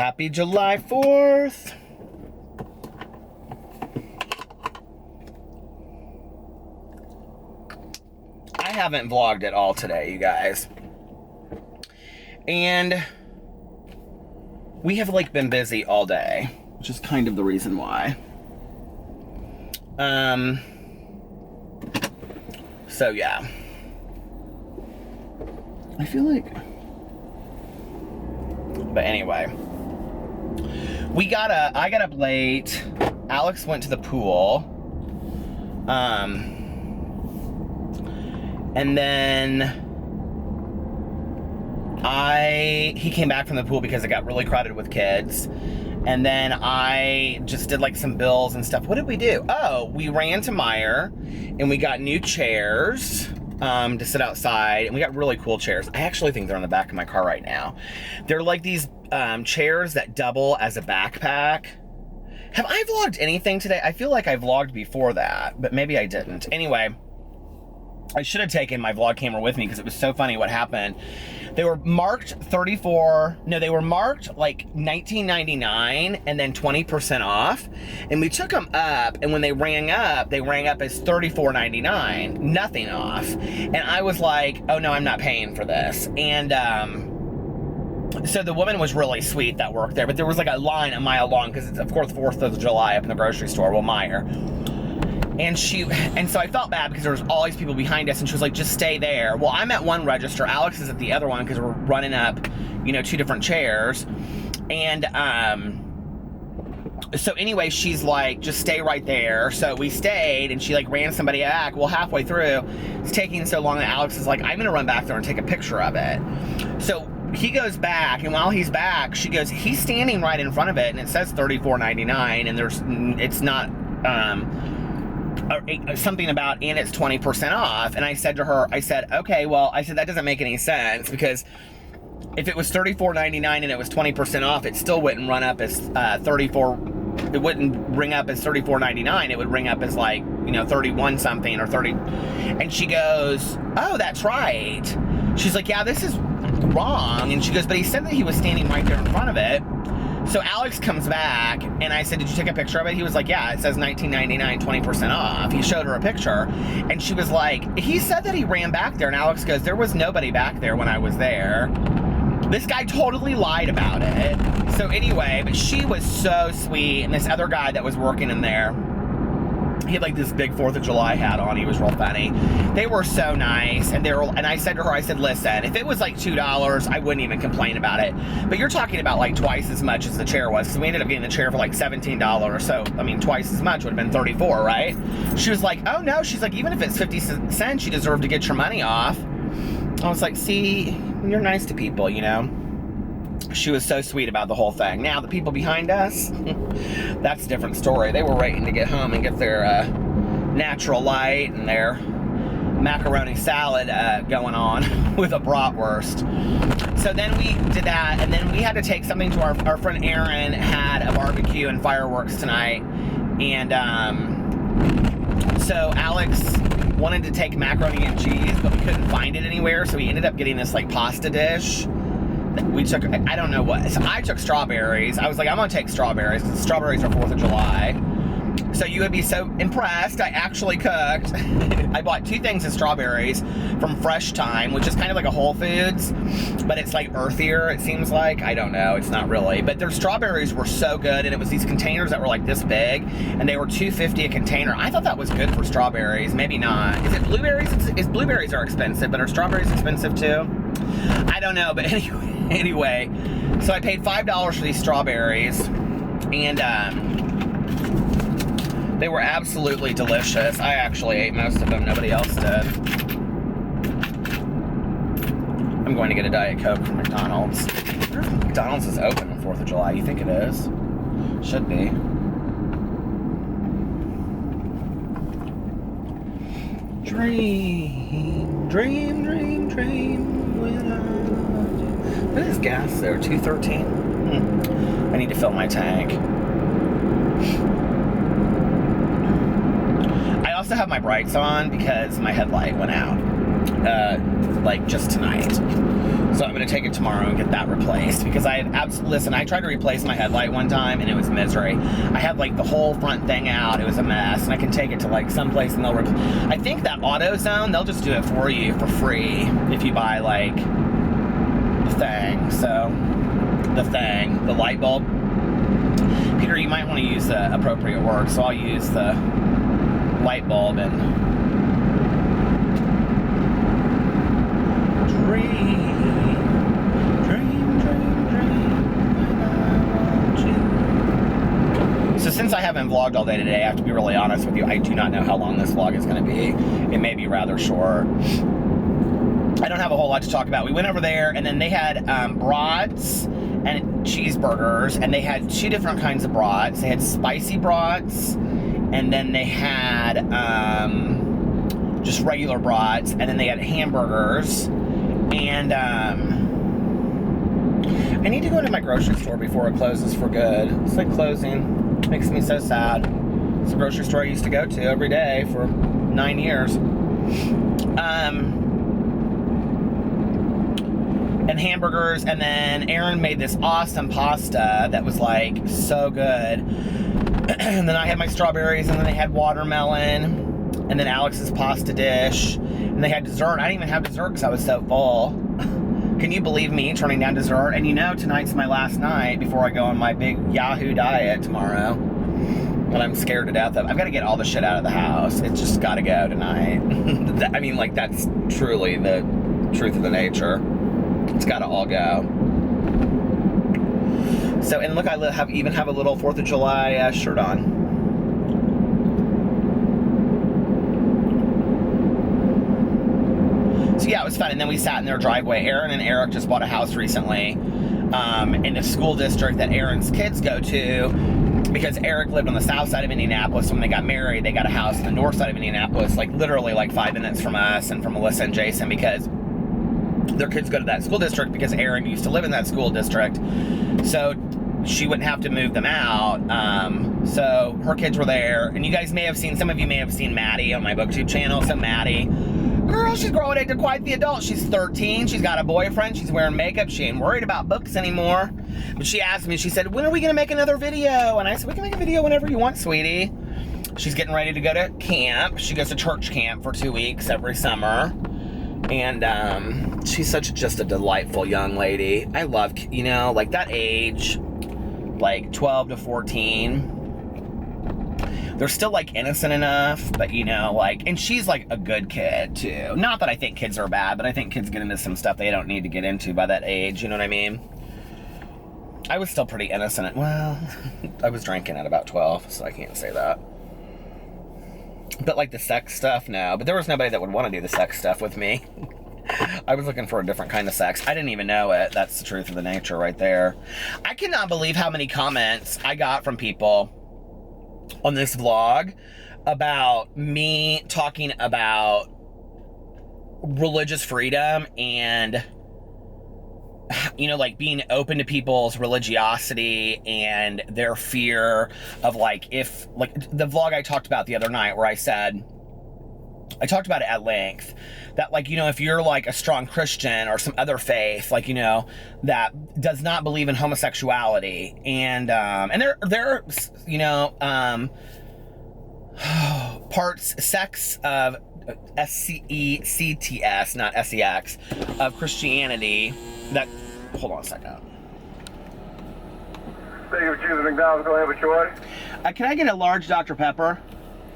Happy July 4th. I haven't vlogged at all today, you guys. And we have like been busy all day, which is kind of the reason why. So yeah. I feel like, but anyway, I got up late. Alex went to the pool. And then he came back from the pool because it got really crowded with kids. And then I just did like some bills and stuff. What did we do? Oh, we ran to Meijer and we got new chairs to sit outside, and we got really cool chairs. I actually think they're on the back of my car right now. They're like these chairs that double as a backpack. Have I vlogged anything today? I feel like I vlogged before that, but maybe I didn't. Anyway, I should have taken my vlog camera with me because it was so funny what happened. They were marked they were marked like $19.99 and then 20% off. And we took them up, and when they rang up as $34.99, nothing off. And I was like, oh no, I'm not paying for this. And so the woman was really sweet that worked there, but there was like a line a mile long because it's of course 4th of July up in the grocery store, well, Meijer. And so I felt bad because there was all these people behind us, and she was like, just stay there. Well, I'm at one register, Alex is at the other one because we're running up, 2 different chairs. And so anyway, she's like, just stay right there. So we stayed, and she like ran somebody back. Well, halfway through, it's taking so long that Alex is like, I'm gonna run back there and take a picture of it. So he goes back, and while he's back, she goes, he's standing right in front of it, and it says $34.99, and it's not, something about, and it's 20% off. And I said to her, okay, well, that doesn't make any sense, because if it was $34.99 and it was 20% off, it still wouldn't run up as it wouldn't ring up as $34.99. It would ring up as like, 31 something or 30. And she goes, oh, that's right. She's like, yeah, this is wrong. And she goes, but he said that he was standing right there in front of it. So Alex comes back, and I said, did you take a picture of it? He was like, yeah, it says $19.99, 20% off. He showed her a picture, and she was like, he said that he ran back there. And Alex goes, there was nobody back there when I was there. This guy totally lied about it. So anyway, but she was so sweet, and this other guy that was working in there, he had like this big 4th of July hat on. He was real funny. They were so nice. And I said to her, listen, if it was like $2, I wouldn't even complain about it. But you're talking about like twice as much as the chair was. So we ended up getting the chair for like $17. So, twice as much would have been $34, right? She was like, oh no. She's like, even if it's 50 cents, you deserve to get your money off. I was like, see, you're nice to people, She was so sweet about the whole thing. Now, the people behind us, that's a different story. They were waiting to get home and get their natural light and their macaroni salad going on with a bratwurst. So then we did that, and then we had to take something to our friend Aaron had a barbecue and fireworks tonight. And so Alex wanted to take macaroni and cheese, but we couldn't find it anywhere, so we ended up getting this like pasta dish. We took, I don't know what, so I took strawberries. I was like, I'm gonna take strawberries, because strawberries are 4th of July. So you would be so impressed, I actually cooked. I bought 2 things of strawberries from Fresh Time, which is kind of like a Whole Foods, but it's like earthier, it seems like. I don't know, it's not really. But their strawberries were so good, and it was these containers that were like this big, and they were $2.50 a container. I thought that was good for strawberries, maybe not. Is it blueberries? Blueberries are expensive, but are strawberries expensive too? I don't know, but anyway, so I paid $5 for these strawberries, and they were absolutely delicious. I actually ate most of them. Nobody else did. I'm going to get a Diet Coke from McDonald's. I wonder if McDonald's is open on 4th of July. You think it is? Should be. Dream, dream, dream, dream. What is gas there? 213? I need to fill my tank. I also have my brights on because my headlight went out, like just tonight. So I'm gonna take it tomorrow and get that replaced because I had listen, I tried to replace my headlight one time and it was misery. I had like the whole front thing out, it was a mess, and I can take it to like someplace and I think that AutoZone, they'll just do it for you for free if you buy like the thing. So the light bulb. Peter, you might want to use the appropriate word, so I'll use the light bulb and dream. So since I haven't vlogged all day today, I have to be really honest with you, I do not know how long this vlog is going to be. It may be rather short. I don't have a whole lot to talk about. We went over there, and then they had brats and cheeseburgers, and they had 2 different kinds of brats. They had spicy brats, and then they had just regular brats, and then they had hamburgers, and I need to go to my grocery store before it closes for good. It's like closing. It makes me so sad. It's a grocery store I used to go to every day for 9 years. And hamburgers, and then Aaron made this awesome pasta that was like so good. And then I had my strawberries, and then they had watermelon, and then Alex's pasta dish, and they had dessert. I didn't even have dessert because I was so full. Can you believe me turning down dessert? And you know, tonight's my last night before I go on my big Yahoo diet tomorrow. But I'm scared to death of. I've got to get all the shit out of the house. It's just got to go tonight. I mean, like, that's truly the truth of the nature. It's got to all go. So, and look, I even have a little 4th of July shirt on. So yeah, it was fun. And then we sat in their driveway. Aaron and Eric just bought a house recently in the school district that Aaron's kids go to, because Eric lived on the south side of Indianapolis. When they got married, they got a house on the north side of Indianapolis, like literally like 5 minutes from us and from Melissa and Jason, because their kids go to that school district because Aaron used to live in that school district. So she wouldn't have to move them out. So her kids were there. And you guys may have seen, some of you may have seen Maddie on my BookTube channel. So Maddie, girl, she's growing into quite the adult. She's 13. She's got a boyfriend. She's wearing makeup. She ain't worried about books anymore. But she asked me, she said, when are we going to make another video? And I said, we can make a video whenever you want, sweetie. She's getting ready to go to camp. She goes to church camp for 2 weeks every summer. And she's just a delightful young lady. I love, you know, like that age, like 12 to 14. They're still like innocent enough, but you know, like, and she's like a good kid too. Not that I think kids are bad, but I think kids get into some stuff they don't need to get into by that age, you know what I mean? I was still pretty innocent. Well, I was drinking at about 12, so I can't say that. But like the sex stuff, no. But there was nobody that would want to do the sex stuff with me. I was looking for a different kind of sex. I didn't even know it. That's the truth of the nature right there. I cannot believe how many comments I got from people on this vlog about me talking about religious freedom and, you know, like being open to people's religiosity and their fear of like, if like the vlog I talked about the other night where I talked about it at length, that like, you know, if you're like a strong Christian or some other faith, like, you know, that does not believe in homosexuality, and there are, you know, sects of SECTS, not SEX, of Christianity that, hold on a second. Thank you for choosing McDonald's. Go ahead with your order. Can I get a large Dr. Pepper?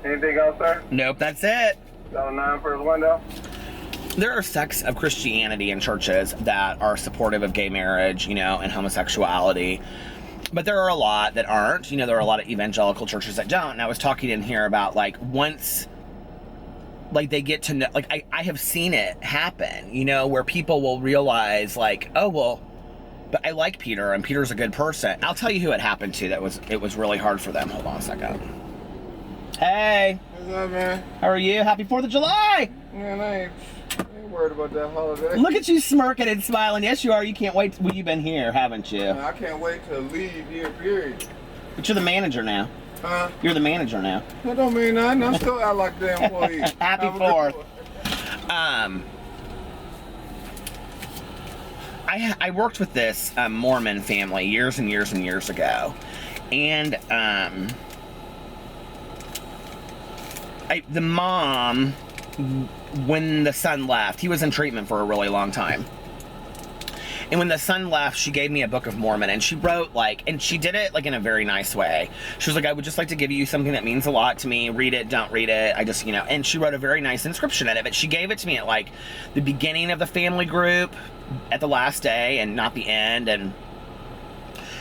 Anything else, sir? Nope, that's it. $9 for his window. There are sects of Christianity in churches that are supportive of gay marriage, you know, and homosexuality. But there are a lot that aren't. You know, there are a lot of evangelical churches that don't. And I was talking in here about, like, once, like, they get to know, like, I have seen it happen, you know, where people will realize, like, oh, well, but I like Peter, and Peter's a good person. I'll tell you who it happened to that it was really hard for them. Hold on a second. Hey. What's up, man? How are you? Happy 4th of July! Man, I ain't worried about that holiday. Look at you smirking and smiling. Yes, you are. You can't wait. Well, you've been here, haven't you? Man, I can't wait to leave here, period. But you're the manager now. Huh? You're the manager now. That don't mean nothing. I'm still out like the employee. Happy 4th. I worked with this Mormon family years and years and years ago, and the mom, when the son left, he was in treatment for a really long time. And when the son left, she gave me a Book of Mormon, and she wrote, like, and she did it, like, in a very nice way. She was like, I would just like to give you something that means a lot to me. Read it, don't read it. I just, you know, and she wrote a very nice inscription in it. But she gave it to me at, like, the beginning of the family group, at the last day, and not the end. And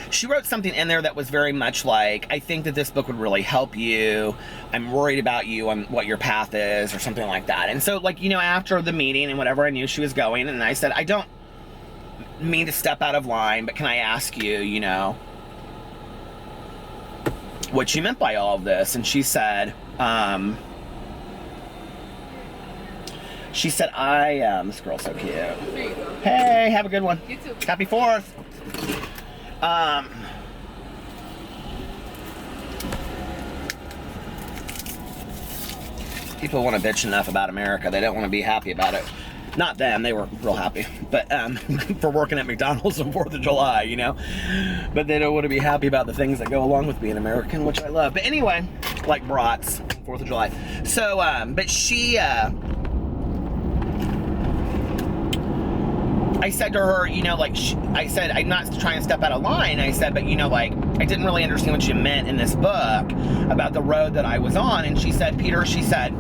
she wrote something in there that was very much like, I think that this book would really help you. I'm worried about you on what your path is, or something like that. And so, like, you know, after the meeting and whatever, I knew she was going, and I said, I don't mean to step out of line, but can I ask you, you know, what you meant by all of this? And she said, this girl's so cute. Hey, have a good one. You too. Happy 4th. People want to bitch enough about America. They don't want to be happy about it. Not them, they were real happy, but for working at McDonald's on 4th of July, you know? But they don't want to be happy about the things that go along with being American, which I love. But anyway, like brats, 4th of July. So, but she, I said to her, you know, like, I said, I'm not trying to step out of line. I said, but, you know, like, I didn't really understand what you meant in this book about the road that I was on. And she said, Peter, she said,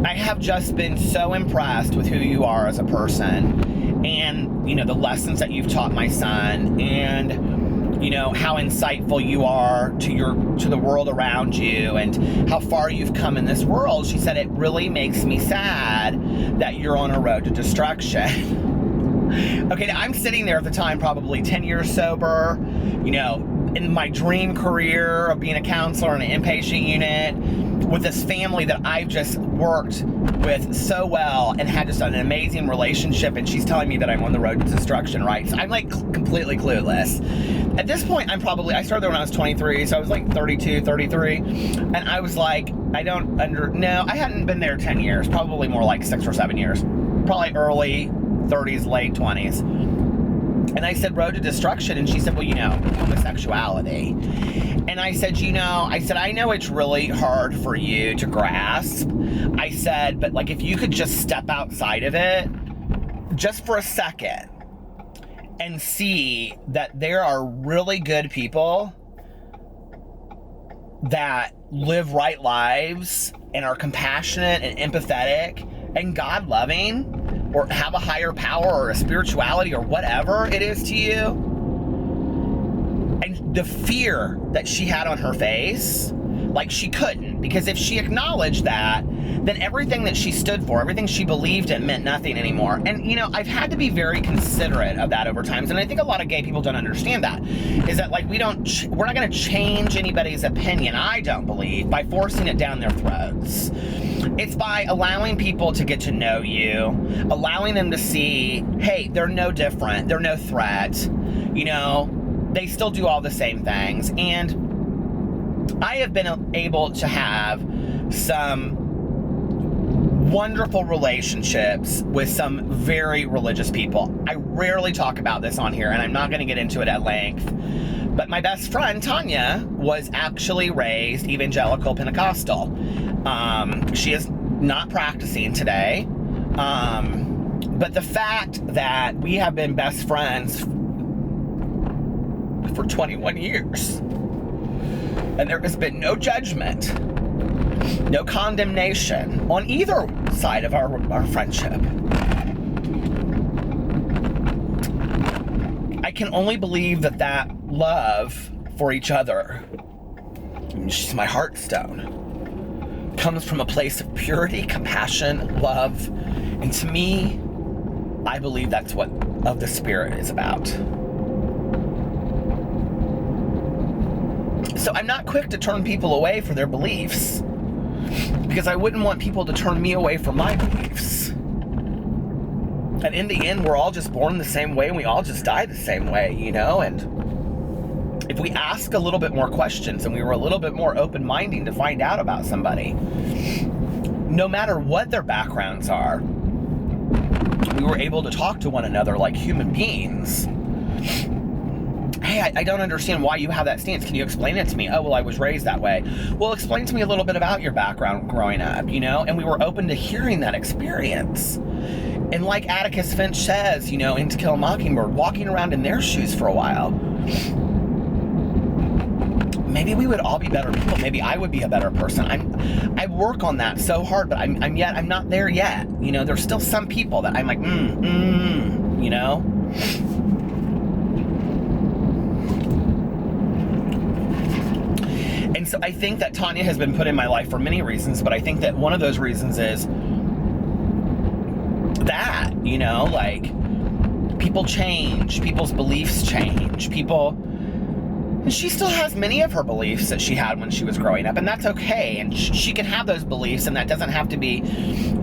I have just been so impressed with who you are as a person, and, you know, the lessons that you've taught my son, and, you know, how insightful you are to the world around you, and how far you've come in this world. She said, it really makes me sad that you're on a road to destruction. Okay, now I'm sitting there at the time, probably 10 years sober, you know, in my dream career of being a counselor in an inpatient unit, with this family that I've just worked with so well and had just an amazing relationship, and she's telling me that I'm on the road to destruction, right? So I'm like completely clueless. At this point, I started there when I was 23, so I was like 32, 33, and I was like, I hadn't been there 10 years, probably more like 6 or 7 years, probably early 30s, late 20s. And I said, road to destruction. And she said, well, you know, homosexuality. And I said, you know, I know it's really hard for you to grasp. I said, but like, if you could just step outside of it just for a second and see that there are really good people that live right lives and are compassionate and empathetic and God-loving, or have a higher power or a spirituality or whatever it is to you. And the fear that she had on her face, like she couldn't, because if she acknowledged that, then everything that she stood for, everything she believed in meant nothing anymore. And, you know, I've had to be very considerate of that over time. And I think a lot of gay people don't understand that, is that, like, we're not going to change anybody's opinion, I don't believe, by forcing it down their throats. It's by allowing people to get to know you, allowing them to see, hey, they're no different, they're no threat, you know, they still do all the same things. And I have been able to have some wonderful relationships with some very religious people. I rarely talk about this on here, and I'm not going to get into it at length, but my best friend, Tanya, was actually raised evangelical Pentecostal. She is not practicing today, but the fact that we have been best friends for 21 years, and there has been no judgment, no condemnation on either side of our friendship. I can only believe that love for each other, she's my heartstone, comes from a place of purity, compassion, love, and to me, I believe that's what of the Spirit is about. So I'm not quick to turn people away for their beliefs, because I wouldn't want people to turn me away from my beliefs. And in the end, we're all just born the same way, and we all just die the same way, you know? And if we ask a little bit more questions and we were a little bit more open-minded to find out about somebody, no matter what their backgrounds are, we were able to talk to one another like human beings. Hey, I don't understand why you have that stance. Can you explain it to me? Oh, well, I was raised that way. Well, explain to me a little bit about your background growing up, you know? And we were open to hearing that experience. And like Atticus Finch says, you know, in To Kill a Mockingbird, walking around in their shoes for a while, maybe we would all be better people. Maybe I would be a better person. I work on that so hard, but I'm not there yet. You know, there's still some people that I'm like, you know? And so I think that Tanya has been put in my life for many reasons, but I think that one of those reasons is that, you know, like, people change, people's beliefs change, and she still has many of her beliefs that she had when she was growing up, and that's okay, and she can have those beliefs, and that doesn't have to be,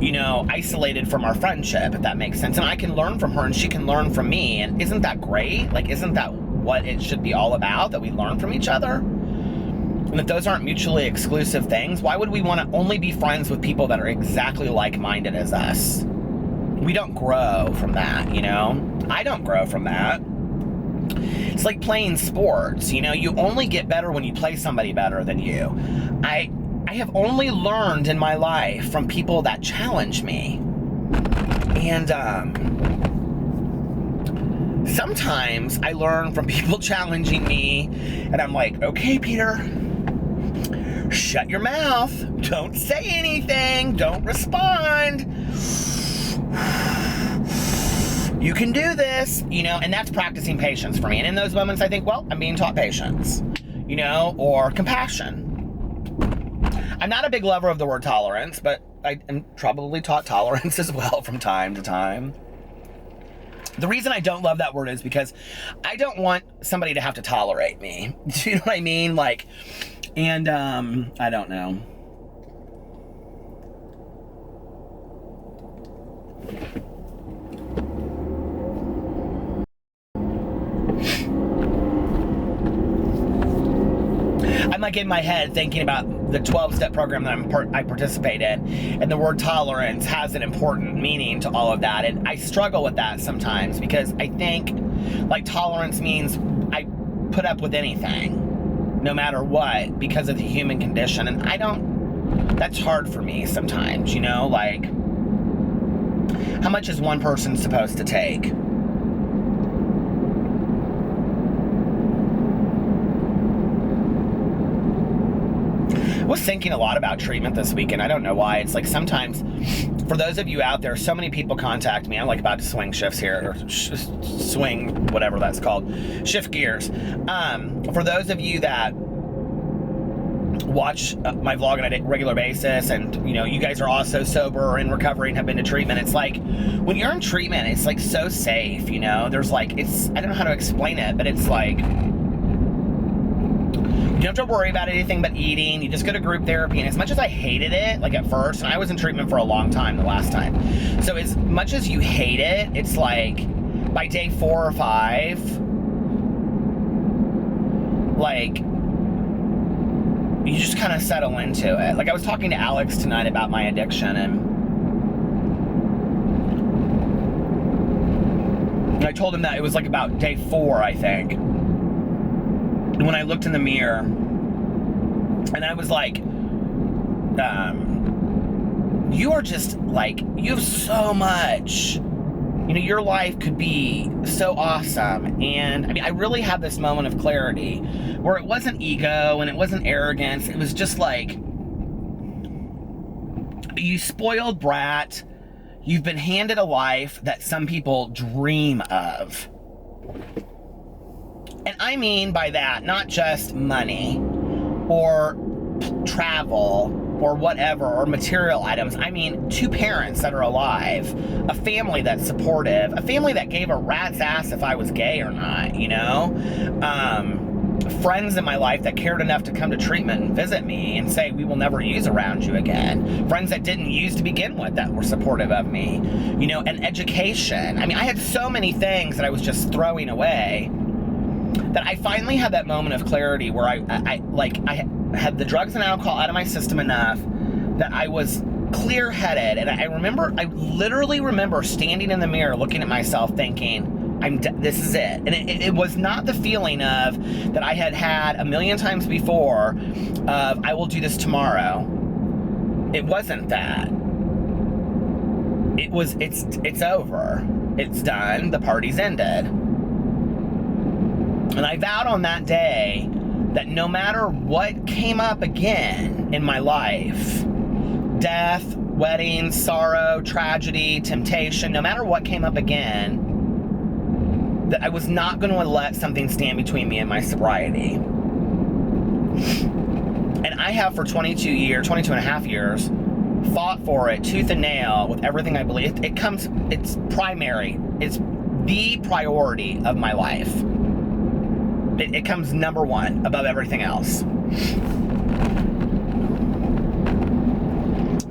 you know, isolated from our friendship, if that makes sense, and I can learn from her, and she can learn from me, and isn't that great? Like, isn't that what it should be all about, that we learn from each other? And if those aren't mutually exclusive things, why would we want to only be friends with people that are exactly like-minded as us? We don't grow from that, you know? I don't grow from that. It's like playing sports, you know? You only get better when you play somebody better than you. I have only learned in my life from people that challenge me. And, sometimes I learn from people challenging me, and I'm like, okay, Peter, shut your mouth. Don't say anything. Don't respond. You can do this, you know, and that's practicing patience for me. And in those moments, I think, well, I'm being taught patience, you know, or compassion. I'm not a big lover of the word tolerance, but I am probably taught tolerance as well from time to time. The reason I don't love that word is because I don't want somebody to have to tolerate me. Do you know what I mean? Like, and, I don't know. I'm like in my head thinking about the 12-step program that I participate in, and the word tolerance has an important meaning to all of that, and I struggle with that sometimes because I think, like, tolerance means I put up with anything, no matter what, because of the human condition, and that's hard for me sometimes, you know, like, how much is one person supposed to take? I was thinking a lot about treatment this week, and I don't know why. It's like sometimes, for those of you out there, so many people contact me. I'm like about to swing shifts here, or swing, whatever that's called, shift gears. For those of you that watch my vlog on a regular basis, and you know, you guys are also sober or in recovery and have been to treatment, it's like, when you're in treatment, it's like so safe, you know? There's like, I don't know how to explain it, but it's like, you don't have to worry about anything but eating. You just go to group therapy, and as much as I hated it, like at first, and I was in treatment for a long time the last time, so as much as you hate it, it's like, by day 4 or 5, like, you just kind of settle into it. Like, I was talking to Alex tonight about my addiction, and I told him that it was like about day 4, I think, when I looked in the mirror, and I was like, you are just like, you have so much, you know, your life could be so awesome. And I mean, I really had this moment of clarity where it wasn't ego and it wasn't arrogance. It was just like, you spoiled brat, you've been handed a life that some people dream of. And I mean by that, not just money or travel or whatever, or material items. I mean 2 parents that are alive, a family that's supportive, a family that gave a rat's ass if I was gay or not, you know? Friends in my life that cared enough to come to treatment and visit me and say, we will never use around you again. Friends that didn't use to begin with that were supportive of me, you know, and education. I mean, I had so many things that I was just throwing away, that I finally had that moment of clarity where I had the drugs and alcohol out of my system enough that I was clear-headed, and I literally remember standing in the mirror looking at myself thinking, this is it. And it was not the feeling of that I had a million times before of I will do this tomorrow. It wasn't that. It was it's over. It's done. The party's ended. And I vowed on that day that no matter what came up again in my life, death, wedding, sorrow, tragedy, temptation, no matter what came up again, that I was not going to let something stand between me and my sobriety. And I have for 22 and a half years fought for it tooth and nail with everything I believe. It's primary. It's the priority of my life. It comes number one above everything else.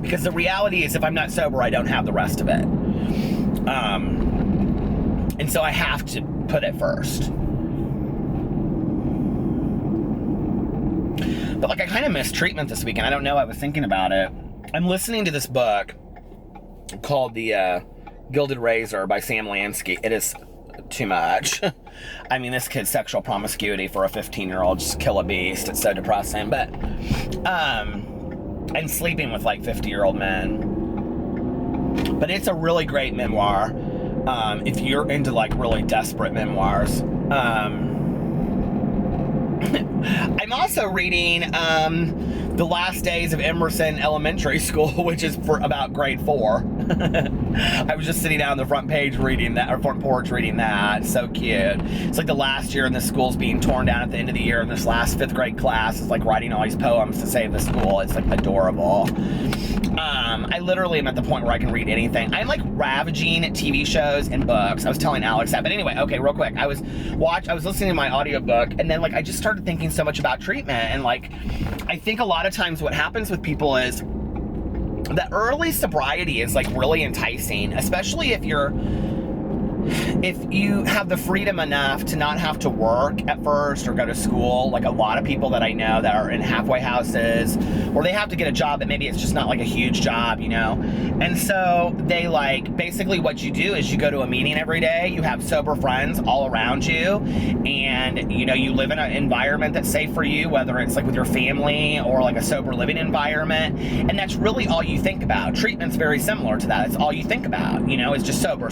Because the reality is if I'm not sober, I don't have the rest of it. And so I have to put it first. But like I kind of missed treatment this weekend. I don't know. I was thinking about it. I'm listening to this book called The Gilded Razor by Sam Lansky. It is too much. I mean, this kid's sexual promiscuity for a 15-year-old, just kill a beast. It's so depressing. But, and sleeping with like 50-year-old men. But it's a really great memoir. If you're into like really desperate memoirs. I'm also reading The Last Days of Emerson Elementary School, which is for about grade 4. I was just sitting down on the front page reading that, or front porch reading that. So cute. It's like the last year and the school's being torn down at the end of the year, and this last 5th grade class is like writing all these poems to save the school. It's like adorable. I literally am at the point where I can read anything. I'm like ravaging TV shows and books. I was telling Alex that. But anyway, okay, real quick. I was listening to my audiobook, and then like I just started thinking so much about treatment. And like I think a lot of times what happens with people is that early sobriety is like really enticing, especially if you have the freedom enough to not have to work at first or go to school. Like a lot of people that I know that are in halfway houses, or they have to get a job, but maybe it's just not like a huge job, you know? And so they like, basically what you do is you go to a meeting every day, you have sober friends all around you, and you know, you live in an environment that's safe for you, whether it's like with your family or like a sober living environment. And that's really all you think about. Treatment's very similar to that. It's all you think about, you know, it's just sober.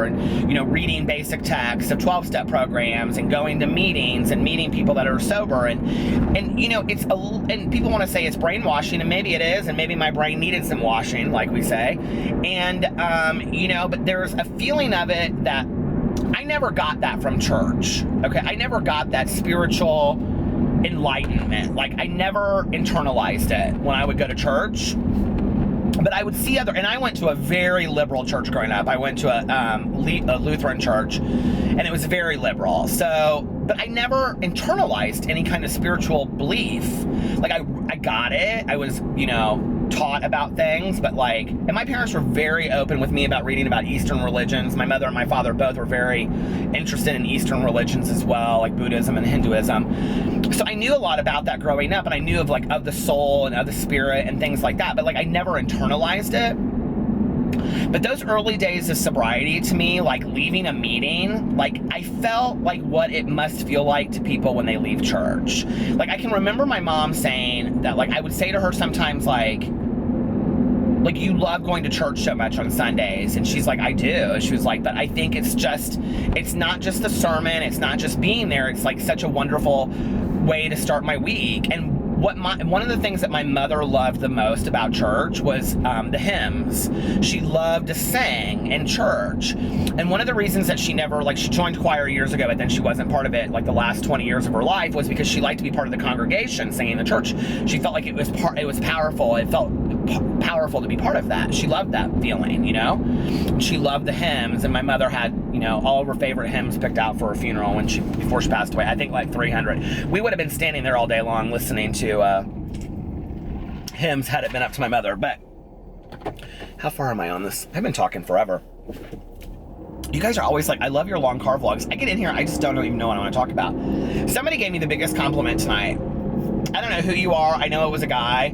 And, you know, reading basic texts of 12-step programs and going to meetings and meeting people that are sober. And you know, and people want to say it's brainwashing, and maybe it is, and maybe my brain needed some washing, like we say. And, you know, but there's a feeling of it that I never got that from church. Okay. I never got that spiritual enlightenment. Like I never internalized it when I would go to church. But I would see and I went to a very liberal church growing up. I went to a Lutheran church, and it was very liberal. So, but I never internalized any kind of spiritual belief. Like I got it. I was, you know, taught about things, but like, and my parents were very open with me about reading about Eastern religions. My mother and my father both were very interested in Eastern religions as well, like Buddhism and Hinduism. So I knew a lot about that growing up, and I knew of like of the soul and of the spirit and things like that, but like I never internalized it. But those early days of sobriety to me, like leaving a meeting, like I felt like what it must feel like to people when they leave church. Like I can remember my mom saying that, like I would say to her sometimes like you love going to church so much on Sundays. And she's like, I do. She was like, but I think it's not just the sermon. It's not just being there. It's like such a wonderful way to start my week. And one of the things that my mother loved the most about church was the hymns. She loved to sing in church. And one of the reasons that she never, like she joined choir years ago, but then she wasn't part of it like the last 20 years of her life, was because she liked to be part of the congregation singing in the church. She felt like it was powerful. It felt powerful to be part of that. She loved that feeling, you know? And she loved the hymns, and my mother had, you know, all of her favorite hymns picked out for her funeral before she passed away. I think like 300. We would have been standing there all day long listening to hymns had it been up to my mother. But how far am I on this? I've been talking forever. You guys are always like, I love your long car vlogs. I get in here, I just don't even know what I want to talk about. Somebody gave me the biggest compliment tonight. I don't know who you are. I know it was a guy.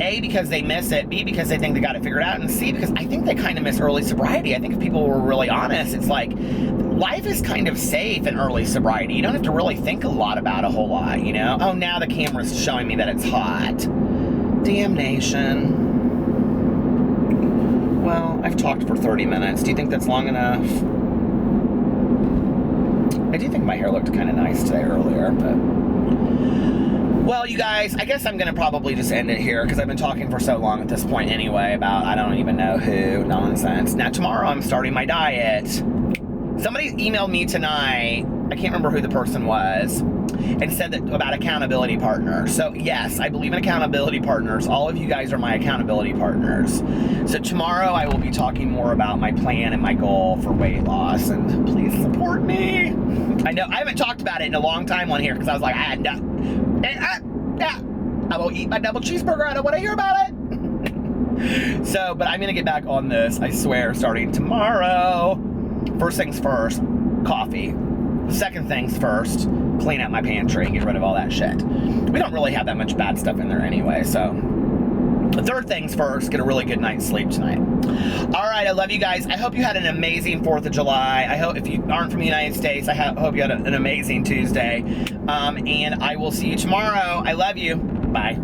A, because they miss it, B, because they think they got it figured out, and C, because I think they kind of miss early sobriety. I think if people were really honest, it's like life is kind of safe in early sobriety. You don't have to really think a lot about a whole lot, you know? Oh, now the camera's showing me that it's hot. Damnation. Well, I've talked for 30 minutes. Do you think that's long enough? I do think my hair looked kind of nice today earlier, but... Well, you guys, I guess I'm going to probably just end it here because I've been talking for so long at this point anyway about I don't even know who nonsense. Now, tomorrow I'm starting my diet. Somebody emailed me tonight, I can't remember who the person was, and said that about accountability partners. So, yes, I believe in accountability partners. All of you guys are my accountability partners. So, tomorrow I will be talking more about my plan and my goal for weight loss, and please support me. I know, I haven't talked about it in a long time on here because I was like, I will eat my double cheeseburger. I don't want to hear about it. So, but I'm going to get back on this, I swear, starting tomorrow. First things first, coffee. Second things first, clean out my pantry and get rid of all that shit. We don't really have that much bad stuff in there anyway, so. The third things first, get a really good night's sleep tonight. All right, I love you guys. I hope you had an amazing 4th of July. I hope if you aren't from the United States, I hope you had an amazing Tuesday. And I will see you tomorrow. I love you. Bye.